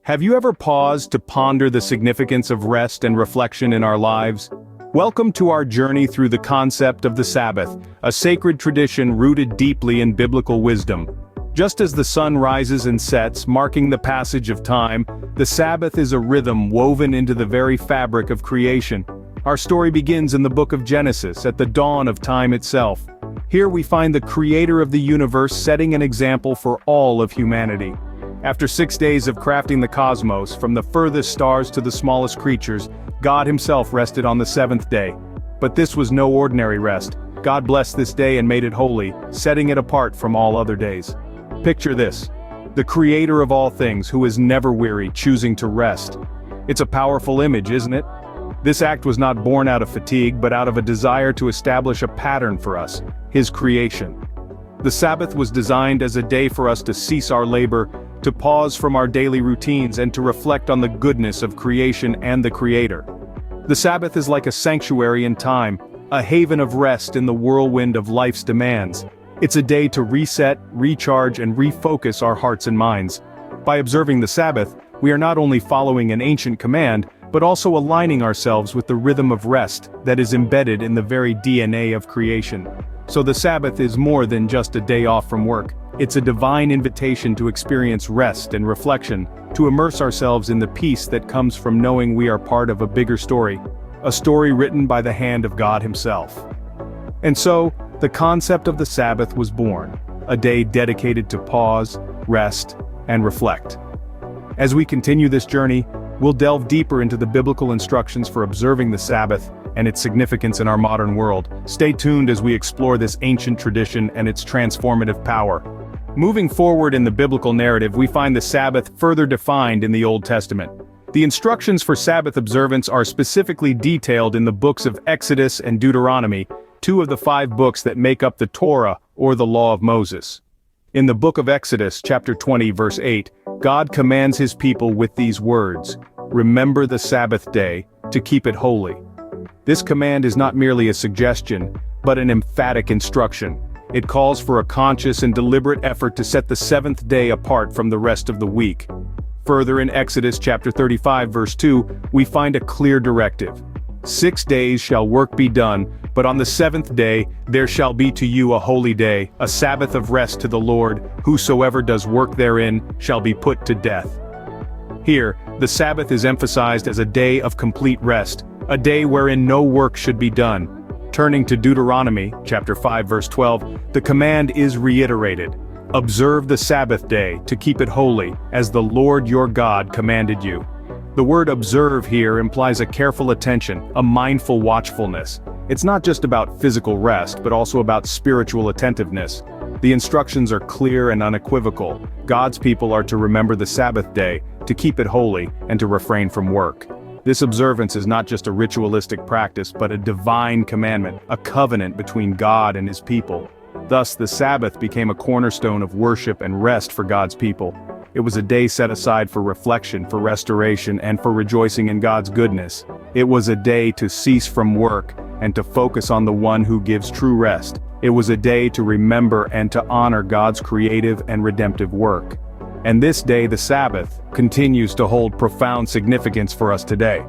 Have you ever paused to ponder the significance of rest and reflection in our lives? Welcome to our journey through the concept of the Sabbath, a sacred tradition rooted deeply in biblical wisdom. Just as the sun rises and sets, marking the passage of time, the Sabbath is a rhythm woven into the very fabric of creation. Our story begins in the book of Genesis, at the dawn of time itself. Here we find the creator of the universe setting an example for all of humanity. After 6 days of crafting the cosmos, from the furthest stars to the smallest creatures, God himself rested on the seventh day. But this was no ordinary rest. God blessed this day and made it holy, setting it apart from all other days. Picture this: the creator of all things, who is never weary, choosing to rest. It's a powerful image, isn't it? This act was not born out of fatigue, but out of a desire to establish a pattern for us, his creation. The Sabbath was designed as a day for us to cease our labor, to pause from our daily routines, and to reflect on the goodness of creation and the Creator. The Sabbath is like a sanctuary in time, a haven of rest in the whirlwind of life's demands. It's a day to reset, recharge, and refocus our hearts and minds. By observing the Sabbath, we are not only following an ancient command, but also aligning ourselves with the rhythm of rest that is embedded in the very DNA of creation. So the Sabbath is more than just a day off from work. It's a divine invitation to experience rest and reflection, to immerse ourselves in the peace that comes from knowing we are part of a bigger story, a story written by the hand of God himself. And so, the concept of the Sabbath was born, a day dedicated to pause, rest, and reflect. As we continue this journey, we'll delve deeper into the biblical instructions for observing the Sabbath and its significance in our modern world. Stay tuned as we explore this ancient tradition and its transformative power. Moving forward in the biblical narrative, we find the Sabbath further defined in the Old Testament. The instructions for Sabbath observance are specifically detailed in the books of Exodus and Deuteronomy, two of the 5 books that make up the Torah, or the Law of Moses. In the book of Exodus, chapter 20, verse 8, God commands his people with these words: "Remember the Sabbath day, to keep it holy." This command is not merely a suggestion, but an emphatic instruction. It calls for a conscious and deliberate effort to set the seventh day apart from the rest of the week. Further, in Exodus chapter 35 verse 2, we find a clear directive. 6 days shall work be done, but on the seventh day there shall be to you a holy day, a Sabbath of rest to the Lord. Whosoever does work therein shall be put to death. Here, the Sabbath is emphasized as a day of complete rest, a day wherein no work should be done. Turning to Deuteronomy, chapter 5 verse 12, the command is reiterated: "Observe the Sabbath day, to keep it holy, as the Lord your God commanded you." The word observe here implies a careful attention, a mindful watchfulness. It's not just about physical rest, but also about spiritual attentiveness. The instructions are clear and unequivocal. God's people are to remember the Sabbath day, to keep it holy, and to refrain from work. This observance is not just a ritualistic practice, but a divine commandment, a covenant between God and his people. Thus, the Sabbath became a cornerstone of worship and rest for God's people. It was a day set aside for reflection, for restoration, and for rejoicing in God's goodness. It was a day to cease from work and to focus on the one who gives true rest. It was a day to remember and to honor God's creative and redemptive work. And this day, the Sabbath, continues to hold profound significance for us today.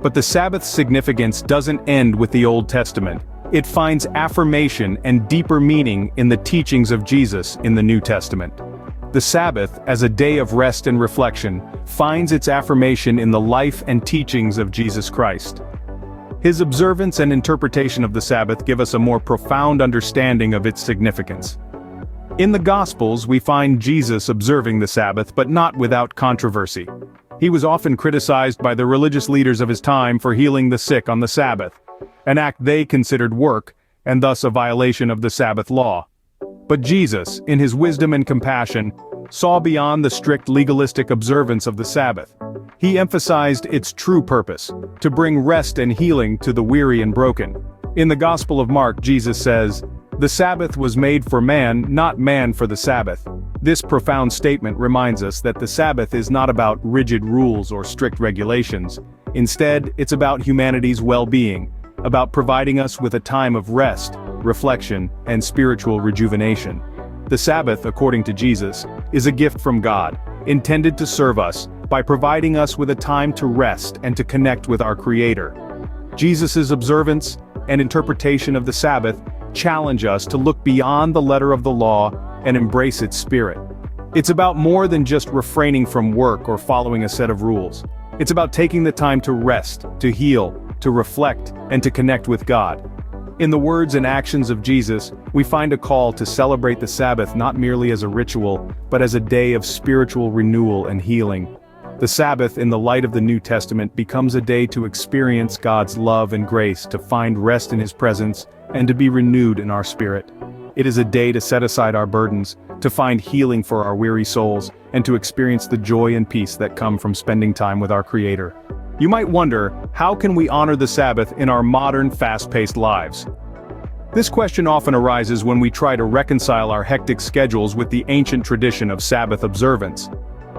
But the Sabbath's significance doesn't end with the Old Testament. It finds affirmation and deeper meaning in the teachings of Jesus in the New Testament. The Sabbath, as a day of rest and reflection, finds its affirmation in the life and teachings of Jesus Christ. His observance and interpretation of the Sabbath give us a more profound understanding of its significance. In the Gospels, we find Jesus observing the Sabbath, but not without controversy. He was often criticized by the religious leaders of his time for healing the sick on the Sabbath, an act they considered work, and thus a violation of the Sabbath law. But Jesus, in his wisdom and compassion, saw beyond the strict legalistic observance of the Sabbath. He emphasized its true purpose, to bring rest and healing to the weary and broken. In the Gospel of Mark, Jesus says, "The Sabbath was made for man, not man for the Sabbath." This profound statement reminds us that the Sabbath is not about rigid rules or strict regulations. Instead, it's about humanity's well-being, about providing us with a time of rest, reflection, and spiritual rejuvenation. The Sabbath, according to Jesus, is a gift from God, intended to serve us, by providing us with a time to rest and to connect with our Creator. Jesus' observance and interpretation of the Sabbath challenge us to look beyond the letter of the law and embrace its spirit. It's about more than just refraining from work or following a set of rules. It's about taking the time to rest, to heal, to reflect, and to connect with God. In the words and actions of Jesus, we find a call to celebrate the Sabbath not merely as a ritual, but as a day of spiritual renewal and healing. The Sabbath, in the light of the New Testament, becomes a day to experience God's love and grace, to find rest in His presence, and to be renewed in our spirit. It is a day to set aside our burdens, to find healing for our weary souls, and to experience the joy and peace that come from spending time with our Creator. You might wonder, how can we honor the Sabbath in our modern, fast-paced lives? This question often arises when we try to reconcile our hectic schedules with the ancient tradition of Sabbath observance.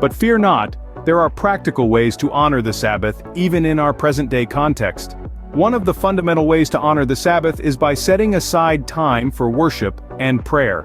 But fear not, there are practical ways to honor the Sabbath, even in our present-day context. One of the fundamental ways to honor the Sabbath is by setting aside time for worship and prayer.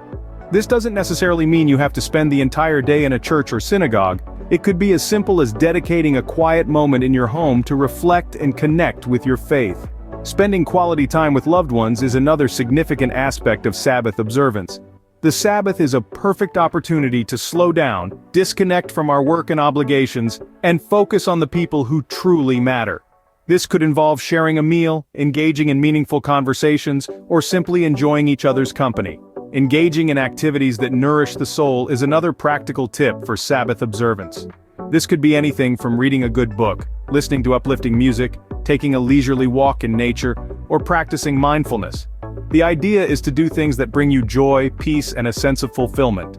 This doesn't necessarily mean you have to spend the entire day in a church or synagogue. It could be as simple as dedicating a quiet moment in your home to reflect and connect with your faith. Spending quality time with loved ones is another significant aspect of Sabbath observance. The Sabbath is a perfect opportunity to slow down, disconnect from our work and obligations, and focus on the people who truly matter. This could involve sharing a meal, engaging in meaningful conversations, or simply enjoying each other's company. Engaging in activities that nourish the soul is another practical tip for Sabbath observance. This could be anything from reading a good book, listening to uplifting music, taking a leisurely walk in nature, or practicing mindfulness. The idea is to do things that bring you joy, peace, and a sense of fulfillment.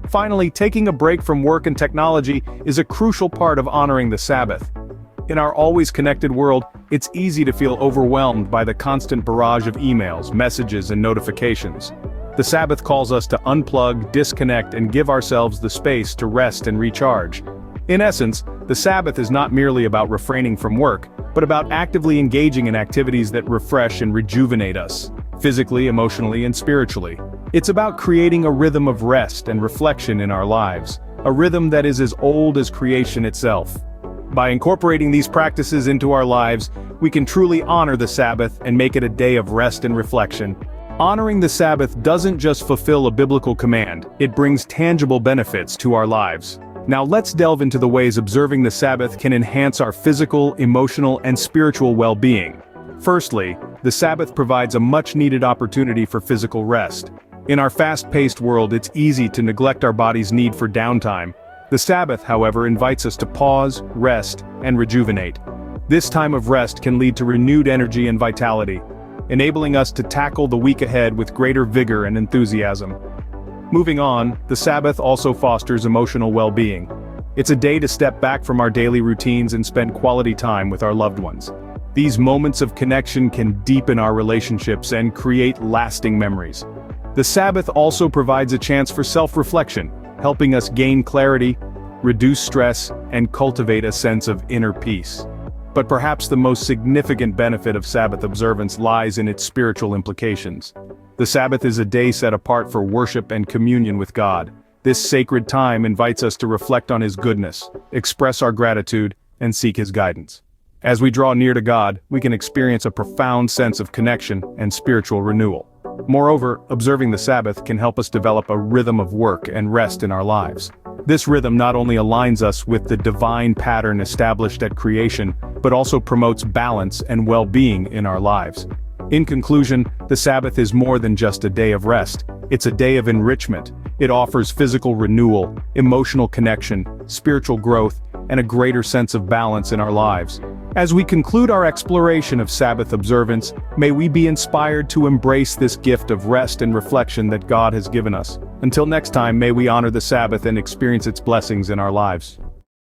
Finally, taking a break from work and technology is a crucial part of honoring the Sabbath. In our always connected world, it's easy to feel overwhelmed by the constant barrage of emails, messages, and notifications. The Sabbath calls us to unplug, disconnect, and give ourselves the space to rest and recharge. In essence, the Sabbath is not merely about refraining from work, but about actively engaging in activities that refresh and rejuvenate us, physically, emotionally, and spiritually. It's about creating a rhythm of rest and reflection in our lives, a rhythm that is as old as creation itself. By incorporating these practices into our lives, we can truly honor the Sabbath and make it a day of rest and reflection. Honoring the Sabbath doesn't just fulfill a biblical command, it brings tangible benefits to our lives. Now let's delve into the ways observing the Sabbath can enhance our physical, emotional, and spiritual well-being. Firstly, the Sabbath provides a much-needed opportunity for physical rest. In our fast-paced world, it's easy to neglect our body's need for downtime. The Sabbath, however, invites us to pause, rest, and rejuvenate. This time of rest can lead to renewed energy and vitality, enabling us to tackle the week ahead with greater vigor and enthusiasm. Moving on, the Sabbath also fosters emotional well-being. It's a day to step back from our daily routines and spend quality time with our loved ones. These moments of connection can deepen our relationships and create lasting memories. The Sabbath also provides a chance for self-reflection, helping us gain clarity, reduce stress, and cultivate a sense of inner peace. But perhaps the most significant benefit of Sabbath observance lies in its spiritual implications. The Sabbath is a day set apart for worship and communion with God. This sacred time invites us to reflect on His goodness, express our gratitude, and seek His guidance. As we draw near to God, we can experience a profound sense of connection and spiritual renewal. Moreover, observing the Sabbath can help us develop a rhythm of work and rest in our lives. This rhythm not only aligns us with the divine pattern established at creation, but also promotes balance and well-being in our lives. In conclusion, the Sabbath is more than just a day of rest. It's a day of enrichment. It offers physical renewal, emotional connection, spiritual growth, and a greater sense of balance in our lives. As we conclude our exploration of Sabbath observance, may we be inspired to embrace this gift of rest and reflection that God has given us. Until next time, may we honor the Sabbath and experience its blessings in our lives.